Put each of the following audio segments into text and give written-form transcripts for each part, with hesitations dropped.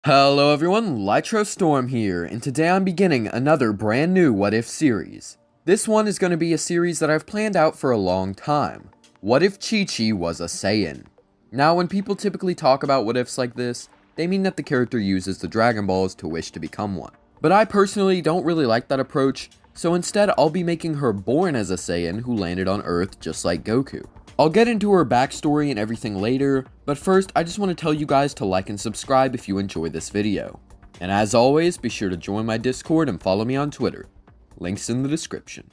Hello everyone, Lytro Storm here, and today I'm beginning another brand new What If series. This one is going to be a series that I've planned out for a long time. What if Chi-Chi was a Saiyan? Now, when people typically talk about what ifs like this, they mean that the character uses the Dragon Balls to wish to become one. But I personally don't really like that approach, so instead I'll be making her born as a Saiyan who landed on Earth just like Goku. I'll get into her backstory and everything later, but first I just want to tell you guys to like and subscribe if you enjoy this video. And as always, be sure to join my Discord and follow me on Twitter. Links in the description.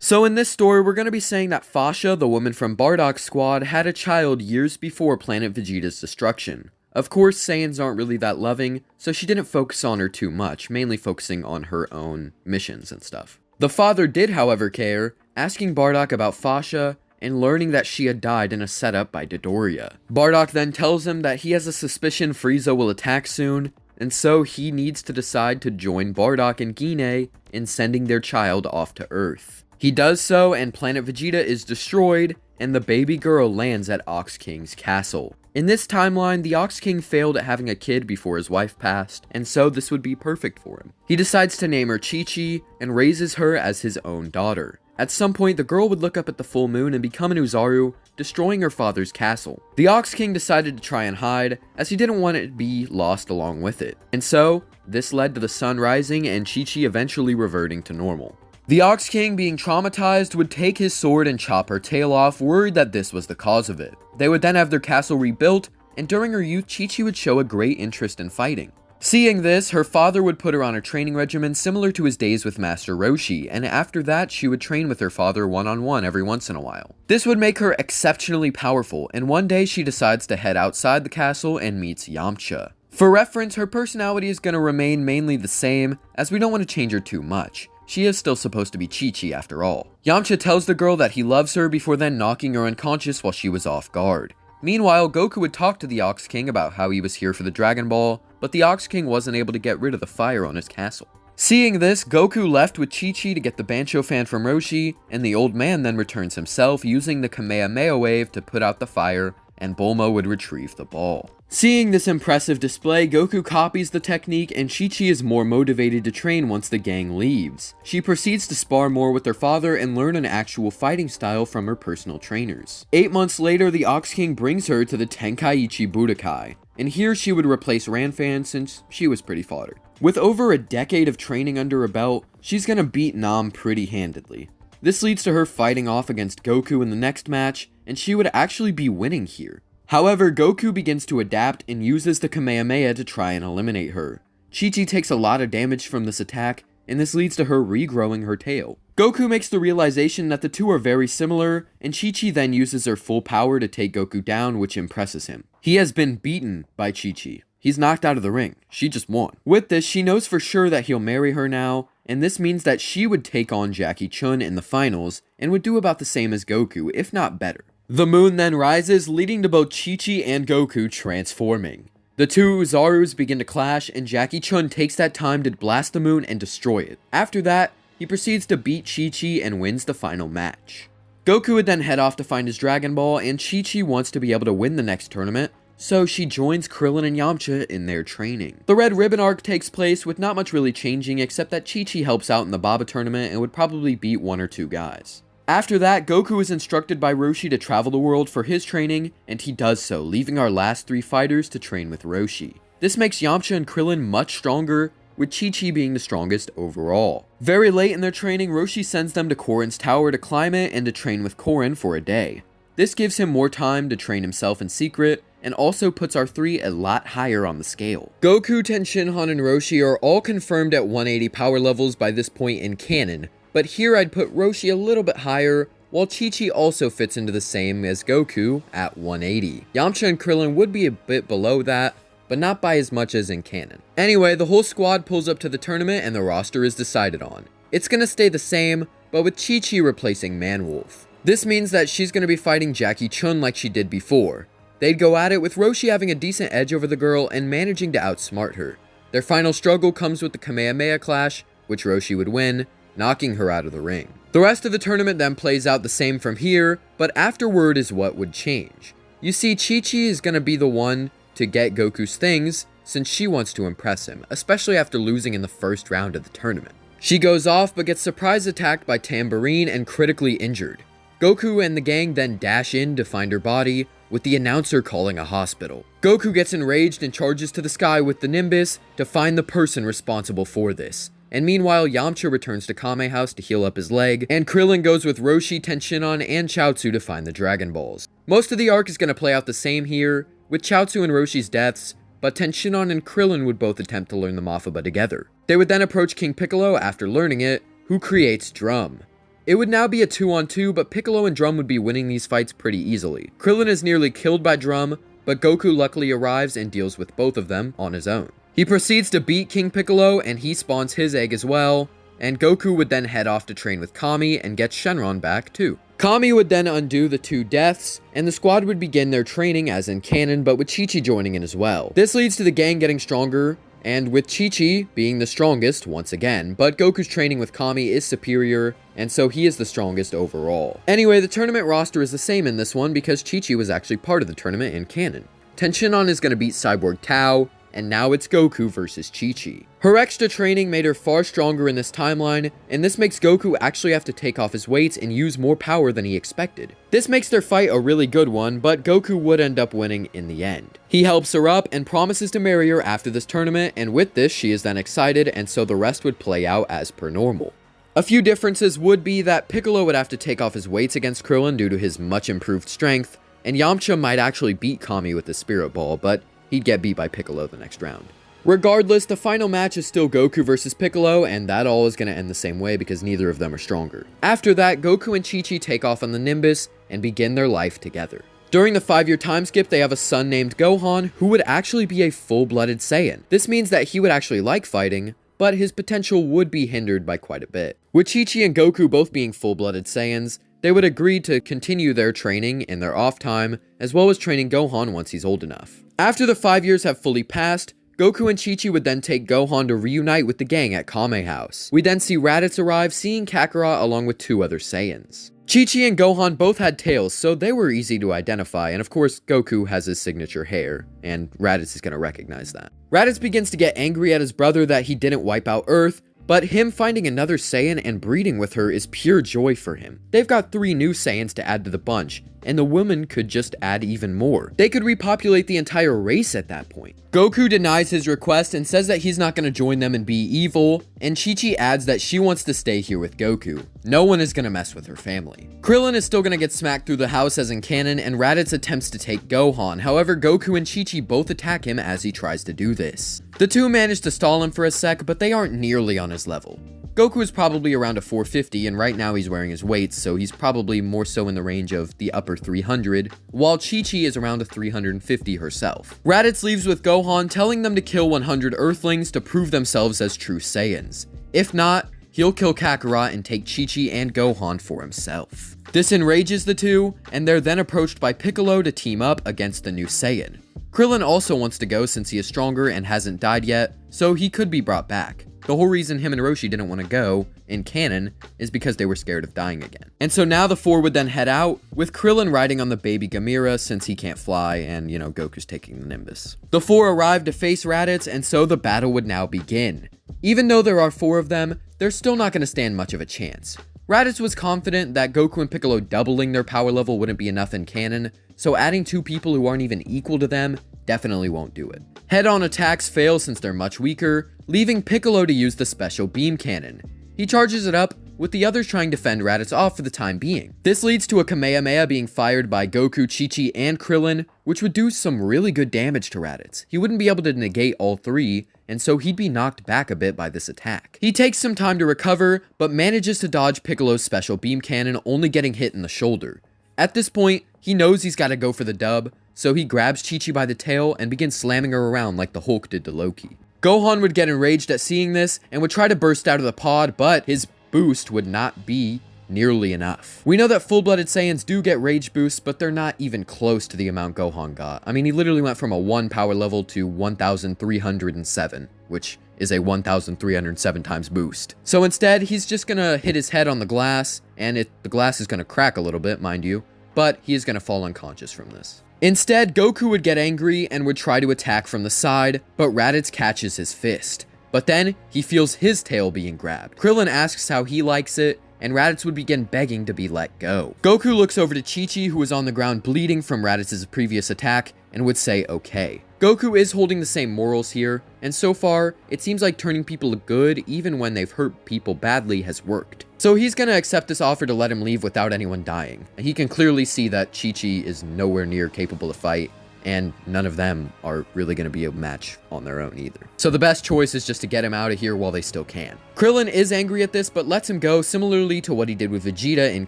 So in this story, we're going to be saying that Fasha, the woman from Bardock's squad, had a child years before Planet Vegeta's destruction. Of course, Saiyans aren't really that loving, so she didn't focus on her too much, mainly focusing on her own missions and stuff. The father did, however, care, asking Bardock about Fasha and learning that she had died in a setup by Dodoria. Bardock then tells him that he has a suspicion Frieza will attack soon, and so he needs to decide to join Bardock and Gine in sending their child off to Earth. He does so, and Planet Vegeta is destroyed, and the baby girl lands at Ox King's castle. In this timeline, the Ox King failed at having a kid before his wife passed, and so this would be perfect for him. He decides to name her Chi-Chi, and raises her as his own daughter. At some point, the girl would look up at the full moon and become an Uzaru, destroying her father's castle. The Ox King decided to try and hide, as he didn't want it to be lost along with it. And so, this led to the sun rising and Chi-Chi eventually reverting to normal. The Ox King, being traumatized, would take his sword and chop her tail off, worried that this was the cause of it. They would then have their castle rebuilt, and during her youth, Chi-Chi would show a great interest in fighting. Seeing this, her father would put her on a training regimen similar to his days with Master Roshi, and after that, she would train with her father one-on-one every once in a while. This would make her exceptionally powerful, and one day she decides to head outside the castle and meets Yamcha. For reference, her personality is going to remain mainly the same, as we don't want to change her too much. She is still supposed to be Chi-Chi after all. Yamcha tells the girl that he loves her before then knocking her unconscious while she was off guard. Meanwhile, Goku would talk to the Ox King about how he was here for the Dragon Ball, but the Ox King wasn't able to get rid of the fire on his castle. Seeing this, Goku left with Chi-Chi to get the Bancho fan from Roshi, and the old man then returns himself using the Kamehameha wave to put out the fire, and Bulma would retrieve the ball. Seeing this impressive display, Goku copies the technique, and Chi-Chi is more motivated to train once the gang leaves. She proceeds to spar more with her father and learn an actual fighting style from her personal trainers. 8 months later, the Ox King brings her to the Tenkaichi Budokai, and here she would replace Ranfan since she was pretty fodder. With over a decade of training under her belt, she's gonna beat Nam pretty handedly. This leads to her fighting off against Goku in the next match, and she would actually be winning here. However, Goku begins to adapt and uses the Kamehameha to try and eliminate her. Chi-Chi takes a lot of damage from this attack, and this leads to her regrowing her tail. Goku makes the realization that the two are very similar, and Chi-Chi then uses her full power to take Goku down, which impresses him. He has been beaten by Chi-Chi. He's knocked out of the ring. She just won. With this, she knows for sure that he'll marry her now, and this means that she would take on Jackie Chun in the finals, and would do about the same as Goku, if not better. The moon then rises, leading to both Chi-Chi and Goku transforming. The two Uzarus begin to clash, and Jackie Chun takes that time to blast the moon and destroy it. After that, he proceeds to beat Chi-Chi and wins the final match. Goku would then head off to find his Dragon Ball, and Chi-Chi wants to be able to win the next tournament, so she joins Krillin and Yamcha in their training. The Red Ribbon arc takes place with not much really changing, except that Chi-Chi helps out in the Baba tournament and would probably beat one or two guys. After that, Goku is instructed by Roshi to travel the world for his training, and he does so, leaving our last three fighters to train with Roshi. This makes Yamcha and Krillin much stronger, with Chi-Chi being the strongest overall. Very late in their training, Roshi sends them to Korin's tower to climb it and to train with Korin for a day. This gives him more time to train himself in secret, and also puts our three a lot higher on the scale. Goku, Tenshinhan, and Roshi are all confirmed at 180 power levels by this point in canon, but here I'd put Roshi a little bit higher, while Chi-Chi also fits into the same as Goku at 180. Yamcha and Krillin would be a bit below that, but not by as much as in canon. Anyway, the whole squad pulls up to the tournament and the roster is decided on. It's gonna stay the same, but with Chi-Chi replacing Manwolf. This means that she's going to be fighting Jackie Chun like she did before. They'd go at it with Roshi having a decent edge over the girl and managing to outsmart her. Their final struggle comes with the Kamehameha clash, which Roshi would win, knocking her out of the ring. The rest of the tournament then plays out the same from here, but afterward is what would change. You see, Chi-Chi is going to be the one to get Goku's things since she wants to impress him, especially after losing in the first round of the tournament. She goes off but gets surprise attacked by Tambourine and critically injured. Goku and the gang then dash in to find her body, with the announcer calling a hospital. Goku gets enraged and charges to the sky with the Nimbus to find the person responsible for this. And meanwhile, Yamcha returns to Kame House to heal up his leg, and Krillin goes with Roshi, Tenshinhan, and Chaozu to find the Dragon Balls. Most of the arc is going to play out the same here, with Chaozu and Roshi's deaths, but Tenshinhan and Krillin would both attempt to learn the Mafaba together. They would then approach King Piccolo after learning it, who creates Drum. It would now be a 2-on-2, but Piccolo and Drum would be winning these fights pretty easily. Krillin is nearly killed by Drum, but Goku luckily arrives and deals with both of them on his own. He proceeds to beat King Piccolo, and he spawns his egg as well, and Goku would then head off to train with Kami and get Shenron back too. Kami would then undo the two deaths, and the squad would begin their training as in canon, but with Chi-Chi joining in as well. This leads to the gang getting stronger, and with Chi-Chi being the strongest once again, but Goku's training with Kami is superior, and so he is the strongest overall. Anyway, the tournament roster is the same in this one because Chi-Chi was actually part of the tournament in canon. Tenshinhan is going to beat Cyborg Tao, and now it's Goku versus Chi-Chi. Her extra training made her far stronger in this timeline, and this makes Goku actually have to take off his weights and use more power than he expected. This makes their fight a really good one, but Goku would end up winning in the end. He helps her up and promises to marry her after this tournament, and with this she is then excited, and so the rest would play out as per normal. A few differences would be that Piccolo would have to take off his weights against Krillin due to his much improved strength, and Yamcha might actually beat Kami with the Spirit Ball, but he'd get beat by Piccolo the next round. Regardless, the final match is still Goku versus Piccolo, and that all is going to end the same way because neither of them are stronger. After that, Goku and Chi-Chi take off on the Nimbus and begin their life together. During the 5-year time skip, they have a son named Gohan, who would actually be a full-blooded Saiyan. This means that he would actually like fighting, but his potential would be hindered by quite a bit. With Chi-Chi and Goku both being full-blooded Saiyans, they would agree to continue their training in their off time, as well as training Gohan once he's old enough. After the 5 years have fully passed, Goku and Chi-Chi would then take Gohan to reunite with the gang at Kame House. We then see Raditz arrive, seeing Kakarot along with 2 other Saiyans. Chi-Chi and Gohan both had tails, so they were easy to identify, and of course, Goku has his signature hair, and Raditz is going to recognize that. Raditz begins to get angry at his brother that he didn't wipe out Earth, but him finding another Saiyan and breeding with her is pure joy for him. They've got 3 new Saiyans to add to the bunch, and the woman could just add even more. They could repopulate the entire race at that point. Goku denies his request and says that he's not going to join them and be evil, and Chi-Chi adds that she wants to stay here with Goku. No one is going to mess with her family. Krillin is still going to get smacked through the house as in canon, and Raditz attempts to take Gohan. However, Goku and Chi-Chi both attack him as he tries to do this. The two manage to stall him for a sec, but they aren't nearly on his level. Goku is probably around a 450, and right now he's wearing his weights, so he's probably more so in the range of the upper 300, while Chi-Chi is around a 350 herself. Raditz leaves with Gohan, telling them to kill 100 Earthlings to prove themselves as true Saiyans. If not, he'll kill Kakarot and take Chi-Chi and Gohan for himself. This enrages the two, and they're then approached by Piccolo to team up against the new Saiyan. Krillin also wants to go since he is stronger and hasn't died yet, so he could be brought back. The whole reason him and Roshi didn't want to go, in canon, is because they were scared of dying again. And so now the 4 would then head out, with Krillin riding on the baby Gamera since he can't fly and, Goku's taking the Nimbus. The 4 arrived to face Raditz, and so the battle would now begin. Even though there are 4 of them, they're still not going to stand much of a chance. Raditz was confident that Goku and Piccolo doubling their power level wouldn't be enough in canon, so adding 2 people who aren't even equal to them definitely won't do it. Head-on attacks fail since they're much weaker, leaving Piccolo to use the special beam cannon. He charges it up, with the others trying to fend Raditz off for the time being. This leads to a Kamehameha being fired by Goku, Chi-Chi, and Krillin, which would do some really good damage to Raditz. He wouldn't be able to negate all 3, and so he'd be knocked back a bit by this attack. He takes some time to recover, but manages to dodge Piccolo's special beam cannon, only getting hit in the shoulder. At this point, he knows he's got to go for the dub, so he grabs Chi-Chi by the tail and begins slamming her around like the Hulk did to Loki. Gohan would get enraged at seeing this and would try to burst out of the pod, but his boost would not be nearly enough. We know that full-blooded Saiyans do get rage boosts, but they're not even close to the amount Gohan got. I mean, he literally went from a 1 power level to 1,307, which is a 1,307 times boost. So instead, he's just gonna hit his head on the glass, and the glass is gonna crack a little bit, mind you, but he is gonna fall unconscious from this. Instead, Goku would get angry and would try to attack from the side, but Raditz catches his fist. But then, he feels his tail being grabbed. Krillin asks how he likes it, and Raditz would begin begging to be let go. Goku looks over to Chi-Chi, who was on the ground bleeding from Raditz's previous attack, and would say okay. Goku is holding the same morals here, and so far, it seems like turning people good even when they've hurt people badly has worked. So he's gonna accept this offer to let him leave without anyone dying. He can clearly see that Chi-Chi is nowhere near capable to fight, and none of them are really going to be a match on their own either. So the best choice is just to get him out of here while they still can. Krillin is angry at this, but lets him go similarly to what he did with Vegeta in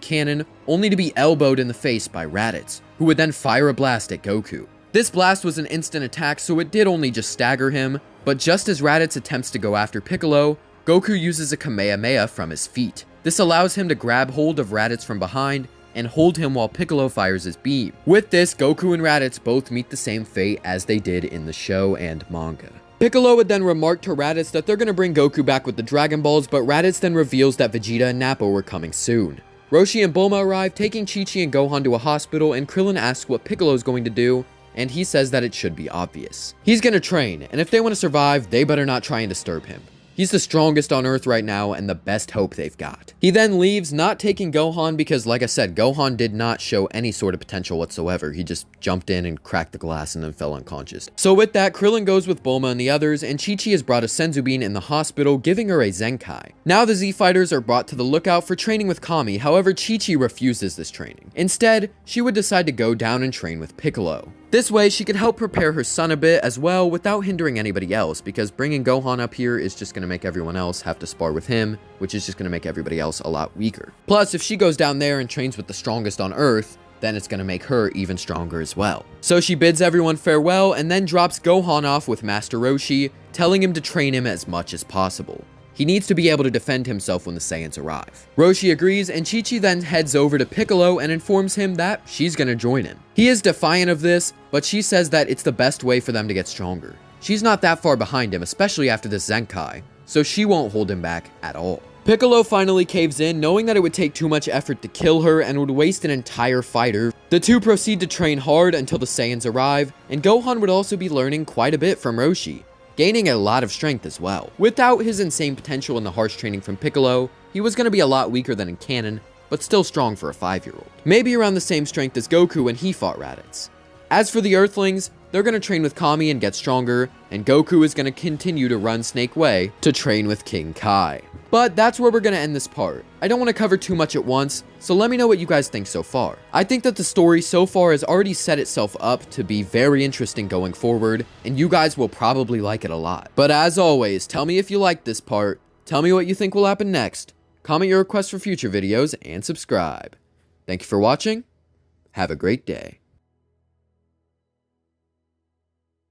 canon, only to be elbowed in the face by Raditz, who would then fire a blast at Goku. This blast was an instant attack, so it did only just stagger him, but just as Raditz attempts to go after Piccolo, Goku uses a Kamehameha from his feet. This allows him to grab hold of Raditz from behind and hold him while Piccolo fires his beam. With this, Goku and Raditz both meet the same fate as they did in the show and manga. Piccolo would then remark to Raditz that they're going to bring Goku back with the Dragon Balls, but Raditz then reveals that Vegeta and Nappa were coming soon. Roshi and Bulma arrive, taking Chi-Chi and Gohan to a hospital, and Krillin asks what Piccolo's going to do, and he says that it should be obvious. He's going to train, and if they want to survive, they better not try and disturb him. He's the strongest on Earth right now and the best hope they've got. He then leaves, not taking Gohan because, like I said, Gohan did not show any sort of potential whatsoever. He just jumped in and cracked the glass and then fell unconscious. So with that, Krillin goes with Bulma and the others, and Chi-Chi has brought a Senzu Bean in the hospital, giving her a Zenkai. Now the Z-Fighters are brought to the lookout for training with Kami, however, Chi-Chi refuses this training. Instead, she would decide to go down and train with Piccolo. This way, she could help prepare her son a bit as well without hindering anybody else, because bringing Gohan up here is just going to make everyone else have to spar with him, which is just going to make everybody else a lot weaker. Plus, if she goes down there and trains with the strongest on Earth, then it's going to make her even stronger as well. So she bids everyone farewell and then drops Gohan off with Master Roshi, telling him to train him as much as possible. He needs to be able to defend himself when the Saiyans arrive. Roshi agrees, and Chi-Chi then heads over to Piccolo and informs him that she's gonna join him. He is defiant of this, but she says that it's the best way for them to get stronger. She's not that far behind him, especially after this Zenkai, so she won't hold him back at all. Piccolo finally caves in, knowing that it would take too much effort to kill her and would waste an entire fighter. The two proceed to train hard until the Saiyans arrive, and Gohan would also be learning quite a bit from Roshi, gaining a lot of strength as well. Without his insane potential in the harsh training from Piccolo, he was going to be a lot weaker than in canon, but still strong for a 5-year-old. Maybe around the same strength as Goku when he fought Raditz. As for the Earthlings, they're going to train with Kami and get stronger, and Goku is going to continue to run Snake Way to train with King Kai. But that's where we're going to end this part. I don't want to cover too much at once, so let me know what you guys think so far. I think that the story so far has already set itself up to be very interesting going forward, and you guys will probably like it a lot. But as always, tell me if you liked this part, tell me what you think will happen next, comment your requests for future videos, and subscribe. Thank you for watching. Have a great day.